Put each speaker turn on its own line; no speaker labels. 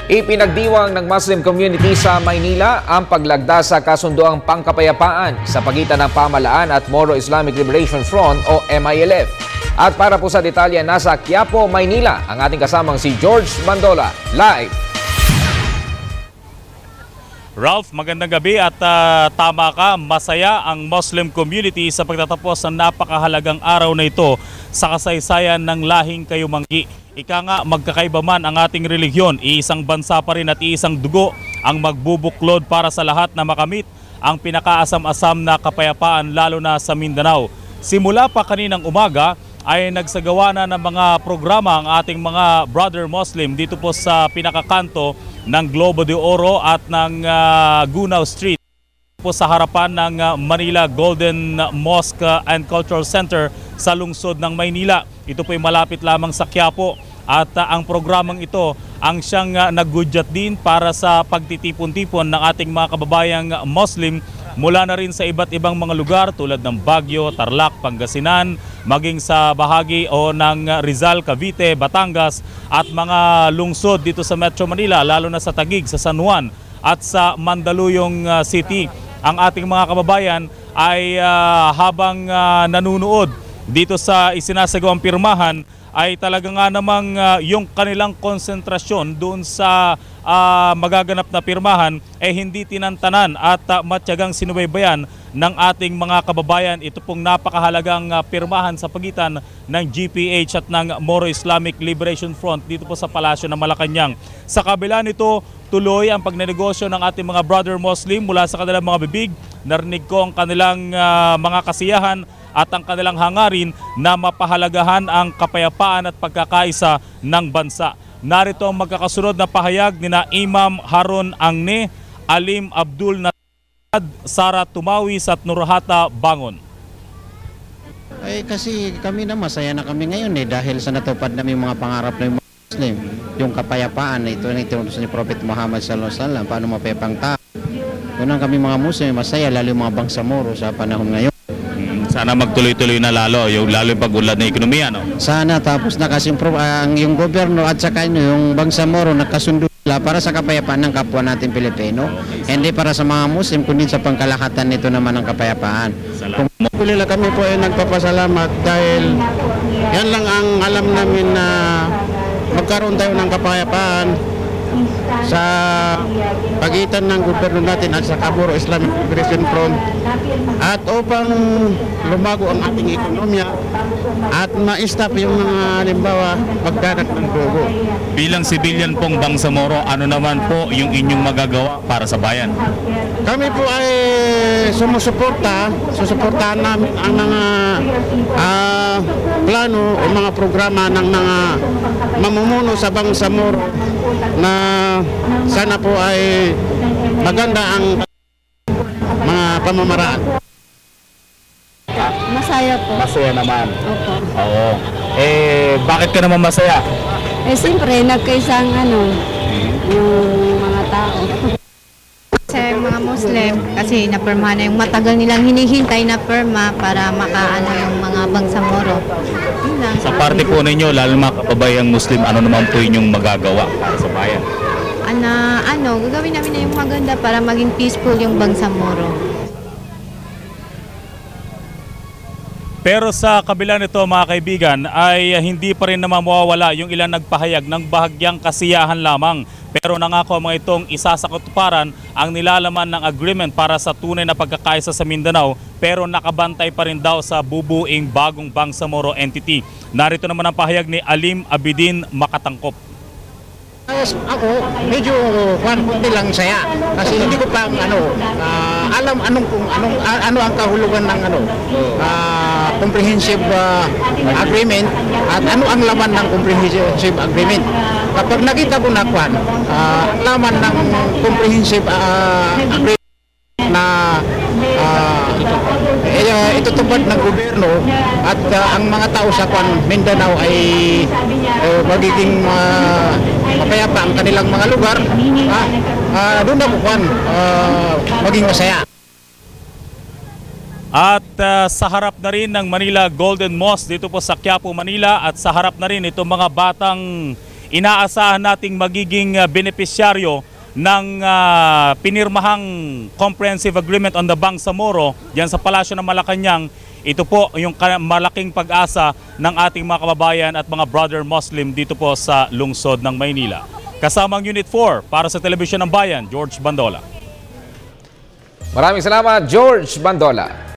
Ipinagdiwang ng Muslim community sa Maynila ang paglagda sa kasunduang pangkapayapaan sa pagitan ng pamahalaan at Moro Islamic Liberation Front o MILF. At para po sa detalye, nasa Quiapo, Maynila ang ating kasamang si George Mandola. Live!
Ralph, magandang gabi at tama ka, masaya ang Muslim community sa pagtatapos ng napakahalagang araw na ito sa kasaysayan ng lahing Kayumanggi. Ika nga, magkakaiba man ang ating relihiyon, iisang bansa pa rin at iisang dugo ang magbubuklod para sa lahat na makamit ang pinakaasam-asam na kapayapaan lalo na sa Mindanao. Simula pa kaninang umaga ay nagsagawa na ng mga programa ang ating mga brother Muslim dito po sa pinakakanto ng Globo de Oro at ng Gunao Street po sa harapan ng Manila Golden Mosque and Cultural Center sa lungsod ng Maynila. Ito po ay malapit lamang sa Quiapo at ang programang ito ang siyang naggudyat din para sa pagtitipon-tipon ng ating mga kababayang Muslim mula na rin sa iba't ibang mga lugar tulad ng Baguio, Tarlac, Pangasinan, maging sa bahagi o ng Rizal, Cavite, Batangas at mga lungsod dito sa Metro Manila, lalo na sa Taguig, sa San Juan at sa Mandaluyong City. Ang ating mga kababayan ay habang nanunood dito sa isinasagawang pirmahan ay talaga nga namang yung kanilang konsentrasyon doon sa magaganap na pirmahan hindi tinantanan at matyagang sinubaybayan ng ating mga kababayan. Ito pong napakahalagang pirmahan sa pagitan ng GPH at ng Moro Islamic Liberation Front dito po sa Palasyo ng Malacanang. Sa kabila nito, tuloy ang pagnenegosyo ng ating mga brother Muslim mula sa kanilang mga bibig. Narinig ko ang kanilang mga kasiyahan at ang kanilang hangarin na mapahalagahan ang kapayapaan at pagkakaisa ng bansa. Narito ang magkakasunod na pahayag nina Imam Harun Angne, Alim Abdul Nasad, Sara Tumawis at Nurhata Bangon.
Kasi kami na masaya na kami ngayon dahil sa natupad namin mga pangarap ng Muslim. Yung kapayapaan na ito na itinuturo ni Prophet Muhammad sallallahu alaihi wasallam, paano mapayapang tao. Unang kami mga Muslim masaya lalo yung mga bangsamoro sa panahon ngayon.
Sana magtuloy-tuloy na lalo yung pag-unlad ng ekonomiya, no?
Sana tapos na kasi yung gobyerno at saka yung Bangsamoro nakasundo para sa kapayapaan ng kapwa natin Pilipino. Hindi para sa mga Muslim kundi sa pangkalahatan nito naman ng kapayapaan. Kung kami po ay nagpapasalamat dahil yan lang ang alam namin na magkaroon tayo ng kapayapaan sa pagitan ng gobyerno natin at sa Moro Islamic Liberation Front at upang lumago ang ating ekonomiya at ma-stop yung mga halimbawa pagdagat ng dugo.
Bilang sibilyan pong Bangsamoro, ano naman po yung inyong magagawa para sa bayan?
Kami po ay susuportahan namin ang mga plano o mga programa ng mga mamumuno sa Bangsamoro na sana po ay maganda ang mga pamamaraan.
Masaya po.
Masaya naman.
Opo.
Oo. Bakit ka naman masaya?
Siyempre, nagkaisang yung mga tao.
Sa mga Muslim, kasi napirma na yung matagal nilang hinihintay na pirma para makaano yung mga Bangsamoro.
Sa parte po ninyo, lalo mga kababayang Muslim, ano naman po inyong magagawa para sa bayan?
Gagawin namin na yung maganda para maging peaceful yung Bangsamoro.
Pero sa kabila nito mga kaibigan ay hindi pa rin naman mawawala yung ilan nagpahayag ng bahagyang kasiyahan lamang. Pero nangako mga itong isa sa katuparan ang nilalaman ng agreement para sa tunay na pagkakaisa sa Mindanao pero nakabantay pa rin daw sa bubuing bagong Bangsamoro entity. Narito naman ang pahayag ni Alim Abidin Makatangkop.
Ako, medyo konti lang saya kasi hindi ko pa alam ano ang kahulugan ng comprehensive agreement at ano ang laman ng comprehensive agreement. Kapag nakita ko na laman ng comprehensive agreement na itutupad ng gobyerno at ang mga tao sa Mindanao ay magiging mapayapa ang kanilang mga lugar, doon ako maging masaya.
At sa harap na rin ng Manila Golden Mosque dito po sa Quiapo, Manila at sa harap na rin itong mga batang inaasahan nating magiging benepisyaryo ng pinirmahang Comprehensive Agreement on the Bangsamoro diyan sa Palasyo ng Malacanang. Ito po yung malaking pag-asa ng ating mga kababayan at mga brother Muslim dito po sa lungsod ng Maynila. Kasamang Unit 4 para sa Telebisyon ng Bayan, George Bandola.
Maraming salamat, George Bandola.